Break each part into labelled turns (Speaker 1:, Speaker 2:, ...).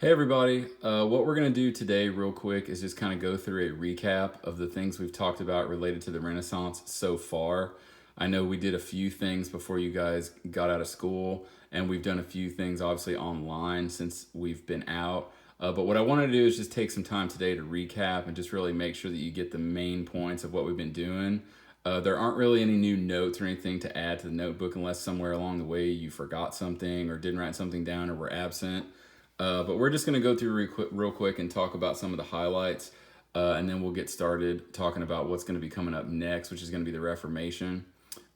Speaker 1: Hey everybody, what we're going to do today real quick is just kind of go through a recap of the things we've talked about related to the Renaissance so far. I know we did a few things before you guys got out of school, and we've done a few things obviously online since we've been out. But what I want to do is just take some time today to recap and just really make sure that you get the main points of what we've been doing. There aren't really any new notes or anything to add to the notebook unless somewhere along the way you forgot something or didn't write something down or were absent. But we're just going to go through real quick and talk about some of the highlights, and then we'll get started talking about what's going to be coming up next, which is going to be the Reformation.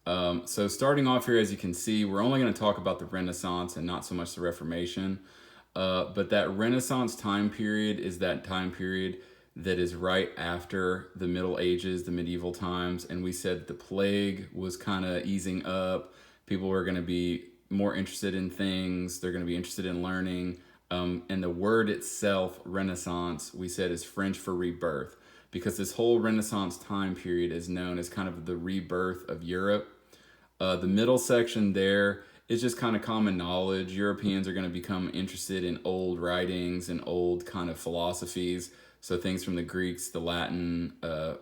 Speaker 1: So starting off here, as you can see, we're only going to talk about the Renaissance and not so much the Reformation. But that Renaissance time period is that time period that is right after the Middle Ages, the medieval times. And we said the plague was kind of easing up. People were going to be more interested in things. They're going to be interested in learning. And the word itself, Renaissance, we said is French for rebirth, because this whole Renaissance time period is known as kind of the rebirth of Europe. The middle section there is just kind of common knowledge. Europeans are going to become interested in old writings and old kind of philosophies. So things from the Greeks, the Latin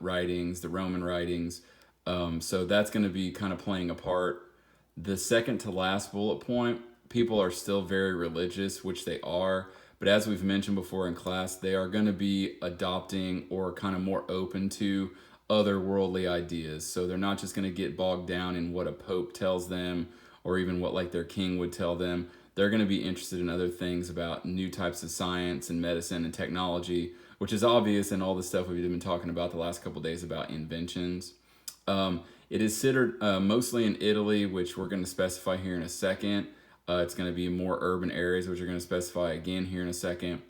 Speaker 1: writings, the Roman writings. So that's going to be kind of playing a part. The second to last bullet point, people are still very religious, which they are. But as we've mentioned before in class, they are going to be adopting or kind of more open to other worldly ideas. So they're not just going to get bogged down in what a pope tells them or even what like their king would tell them. They're going to be interested in other things about new types of science and medicine and technology, which is obvious in all the stuff we've been talking about the last couple of days about inventions. It is centered mostly in Italy, which we're going to specify here in a second. It's going to be more urban areas, which we're going to specify again here in a second.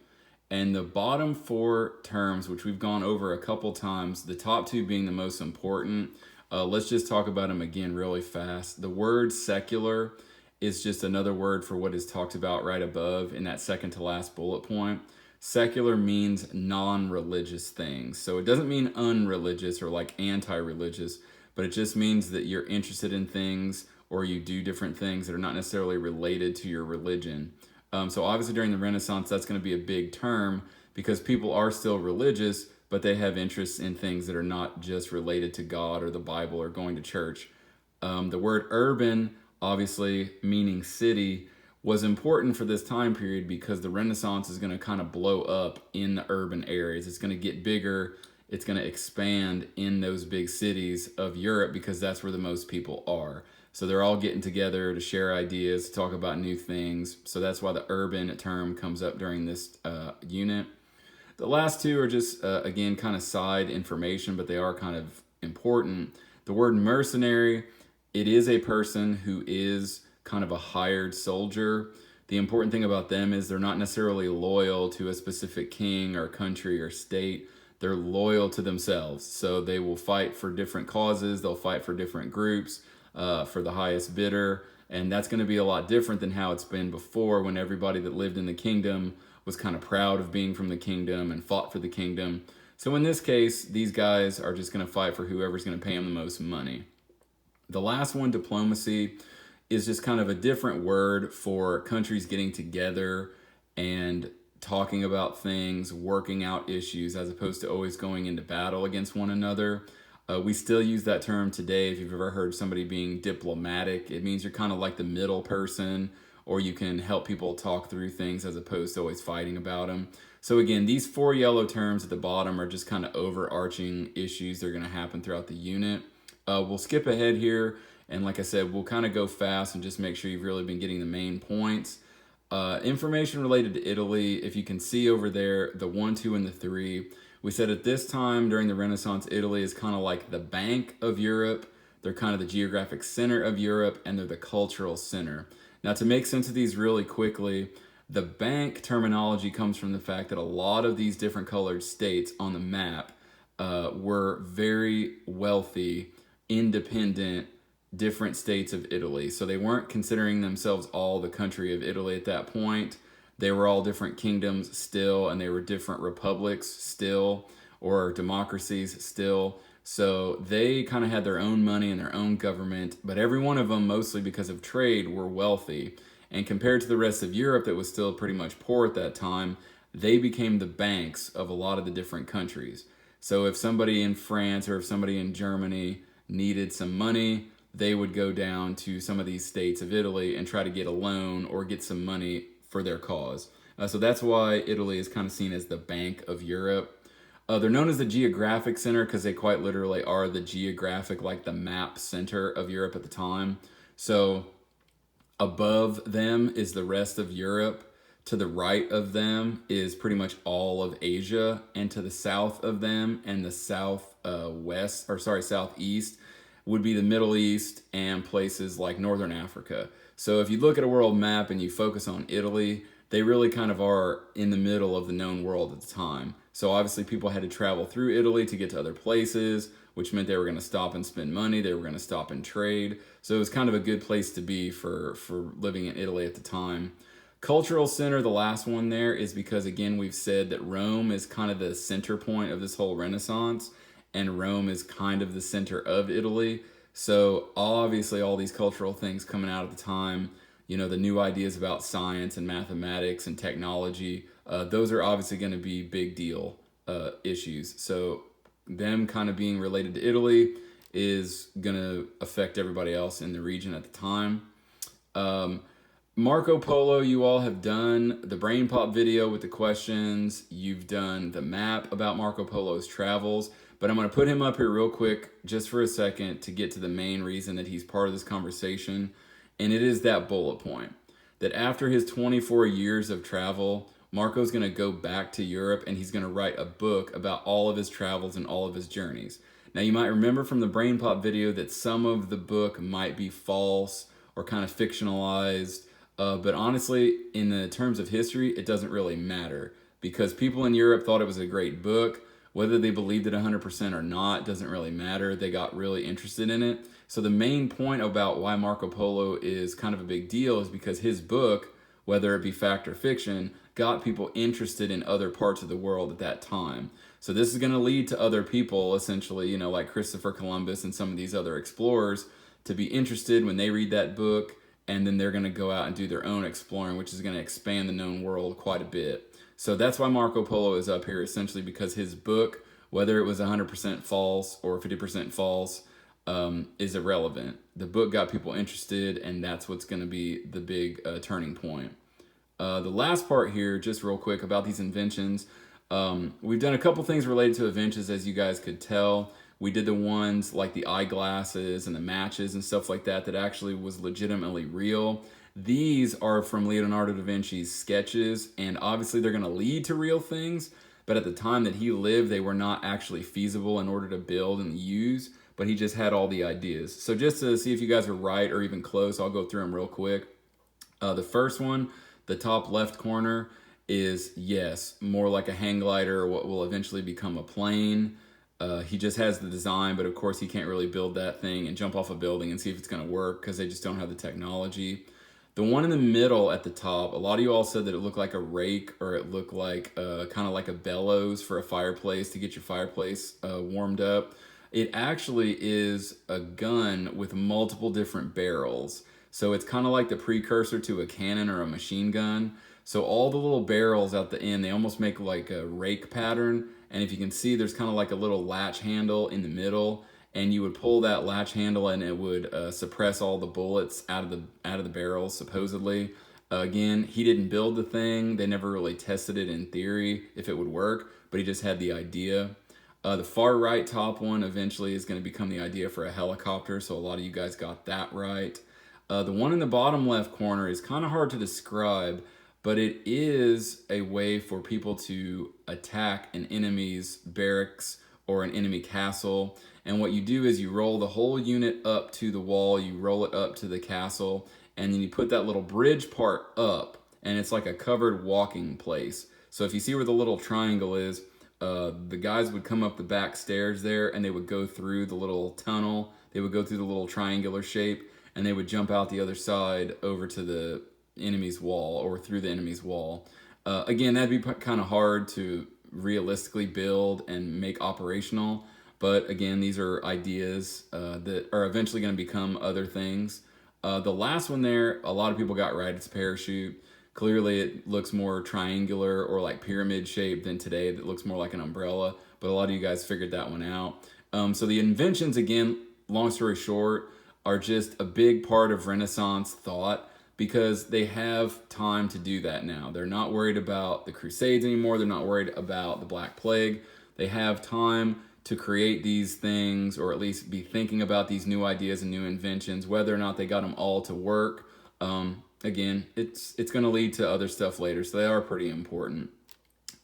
Speaker 1: And the bottom four terms, which we've gone over a couple times, the top two being the most important, let's just talk about them again really fast. The word secular is just another word for what is talked about right above in that second to last bullet point. Secular means non-religious things. So it doesn't mean unreligious or like anti-religious, but it just means that you're interested in things or you do different things that are not necessarily related to your religion. So obviously during the Renaissance, that's going to be a big term because people are still religious, but they have interests in things that are not just related to God or the Bible or going to church. The word urban, obviously meaning city, was important for this time period because the Renaissance is going to kind of blow up in the urban areas. It's going to get bigger. It's going to expand in those big cities of Europe because that's where the most people are. So they're all getting together to share ideas, to talk about new things. So that's why the urban term comes up during this unit. The last two are just, again, kind of side information, but they are kind of important. The word mercenary, it is a person who is kind of a hired soldier. The important thing about them is they're not necessarily loyal to a specific king or country or state. They're loyal to themselves. So they will fight for different causes. They'll fight for different groups. For the highest bidder, and that's going to be a lot different than how it's been before when everybody that lived in the kingdom was kind of proud of being from the kingdom and fought for the kingdom. So in this case, these guys are just going to fight for whoever's going to pay them the most money. The last one, diplomacy, is just kind of a different word for countries getting together and talking about things, working out issues, as opposed to always going into battle against one another. We still use that term today. If you've ever heard somebody being diplomatic, it means you're kind of like the middle person, or you can help people talk through things as opposed to always fighting about them. So again, these four yellow terms at the bottom are just kind of overarching issues that are going to happen throughout the unit. We'll skip ahead here, and like I said, we'll kind of go fast and just make sure you've really been getting the main points. Information related to Italy, if you can see over there, the 1, 2, and the 3. We said at this time during the Renaissance, Italy is kind of like the bank of Europe. They're kind of the geographic center of Europe, and they're the cultural center. Now, to make sense of these really quickly, the bank terminology comes from the fact that a lot of these different colored states on the map were very wealthy, independent, different states of Italy. So they weren't considering themselves all the country of Italy at that point. They were all different kingdoms still, and they were different republics still, or democracies still. So they kind of had their own money and their own government, but every one of them, mostly because of trade, were wealthy. And compared to the rest of Europe that was still pretty much poor at that time, they became the banks of a lot of the different countries. So if somebody in France or if somebody in Germany needed some money, they would go down to some of these states of Italy and try to get a loan or get some money for their cause. So that's why Italy is kind of seen as the Bank of Europe. They're known as the geographic center because they quite literally are the geographic, like the map center of Europe at the time. So above them is the rest of Europe. To the right of them is pretty much all of Asia, and to the south of them and the southeast would be the Middle East and places like Northern Africa. So if you look at a world map and you focus on Italy, they really kind of are in the middle of the known world at the time. So obviously people had to travel through Italy to get to other places, which meant they were going to stop and spend money. They were going to stop and trade. So it was kind of a good place to be for living in Italy at the time. Cultural center, the last one there, is because, again, we've said that Rome is kind of the center point of this whole Renaissance, and Rome is kind of the center of Italy. So obviously all these cultural things coming out at the time, you know, the new ideas about science and mathematics and technology, those are obviously going to be big deal issues. So them kind of being related to Italy is going to affect everybody else in the region at the time. Marco Polo, you all have done the Brain Pop video with the questions. You've done the map about Marco Polo's travels. But I'm going to put him up here real quick just for a second to get to the main reason that he's part of this conversation. And it is that bullet point. That after his 24 years of travel, Marco's going to go back to Europe and he's going to write a book about all of his travels and all of his journeys. Now, you might remember from the Brain Pop video that some of the book might be false or kind of fictionalized. But honestly, in the terms of history, it doesn't really matter because people in Europe thought it was a great book. Whether they believed it 100% or not doesn't really matter. They got really interested in it. So the main point about why Marco Polo is kind of a big deal is because his book, whether it be fact or fiction, got people interested in other parts of the world at that time. So this is going to lead to other people, essentially, you know, like Christopher Columbus and some of these other explorers, to be interested when they read that book. And then they're going to go out and do their own exploring, which is going to expand the known world quite a bit. So that's why Marco Polo is up here, essentially because his book, whether it was 100% false or 50% false, is irrelevant. The book got people interested, and that's what's going to be the big turning point. The last part here, just real quick about these inventions. We've done a couple things related to inventions, as you guys could tell. We did the ones like the eyeglasses and the matches and stuff like that that actually was legitimately real. These are from Leonardo da Vinci's sketches, and obviously they're going to lead to real things, but at the time that he lived, they were not actually feasible in order to build and use, but he just had all the ideas. So just to see if you guys are right or even close, I'll go through them real quick. The first one, the top left corner, is, yes, more like a hang glider or what will eventually become a plane. He just has the design, but of course he can't really build that thing and jump off a building and see if it's going to work because they just don't have the technology. The one in the middle at the top, a lot of you all said that it looked like a rake or it looked like kind of like a bellows for a fireplace to get your fireplace warmed up. It actually is a gun with multiple different barrels. So it's kind of like the precursor to a cannon or a machine gun. So all the little barrels at the end, they almost make like a rake pattern. And if you can see, there's kind of like a little latch handle in the middle, and you would pull that latch handle and it would suppress all the bullets out of the barrels, supposedly. Again, he didn't build the thing. They never really tested it in theory if it would work, but he just had the idea. The far right top one eventually is going to become the idea for a helicopter, so a lot of you guys got that right. The one in the bottom left corner is kind of hard to describe, but it is a way for people to attack an enemy's barracks or an enemy castle. And what you do is you roll the whole unit up to the wall, you roll it up to the castle, and then you put that little bridge part up, and it's like a covered walking place. So if you see where the little triangle is, the guys would come up the back stairs there, and they would go through the little tunnel. They would go through the little triangular shape, and they would jump out the other side over to the enemy's wall or through the enemy's wall. Again, that'd be kind of hard to realistically build and make operational, but again, these are ideas that are eventually going to become other things. The last one there, a lot of people got right. It's a parachute. Clearly, it looks more triangular or like pyramid shaped than today. That looks more like an umbrella. But a lot of you guys figured that one out. So the inventions, again, long story short, are just a big part of Renaissance thought because they have time to do that now. They're not worried about the Crusades anymore. They're not worried about the Black Plague. They have time to create these things, or at least be thinking about these new ideas and new inventions. Whether or not they got them all to work, again, it's going to lead to other stuff later. So they are pretty important.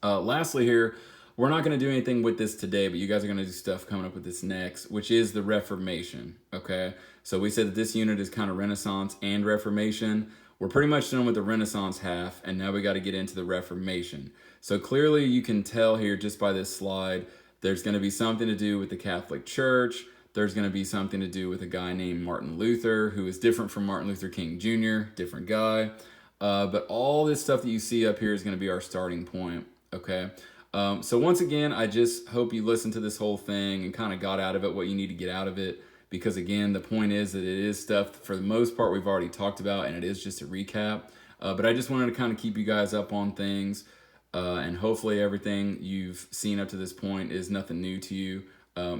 Speaker 1: Lastly here, we're not going to do anything with this today, but you guys are going to do stuff coming up with this next, which is the Reformation, okay? So we said that this unit is kind of Renaissance and Reformation. We're pretty much done with the Renaissance half, and now we got to get into the Reformation. So clearly you can tell here just by this slide, there's going to be something to do with the Catholic Church. There's going to be something to do with a guy named Martin Luther, who is different from Martin Luther King Jr., different guy. But all this stuff that you see up here is going to be our starting point, okay? So once again, I just hope you listened to this whole thing and kind of got out of it what you need to get out of it. Because again, the point is that it is stuff, for the most part, we've already talked about, and it is just a recap. But I just wanted to kind of keep you guys up on things. And hopefully everything you've seen up to this point is nothing new to you.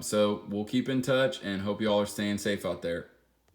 Speaker 1: So we'll keep in touch and hope you all are staying safe out there.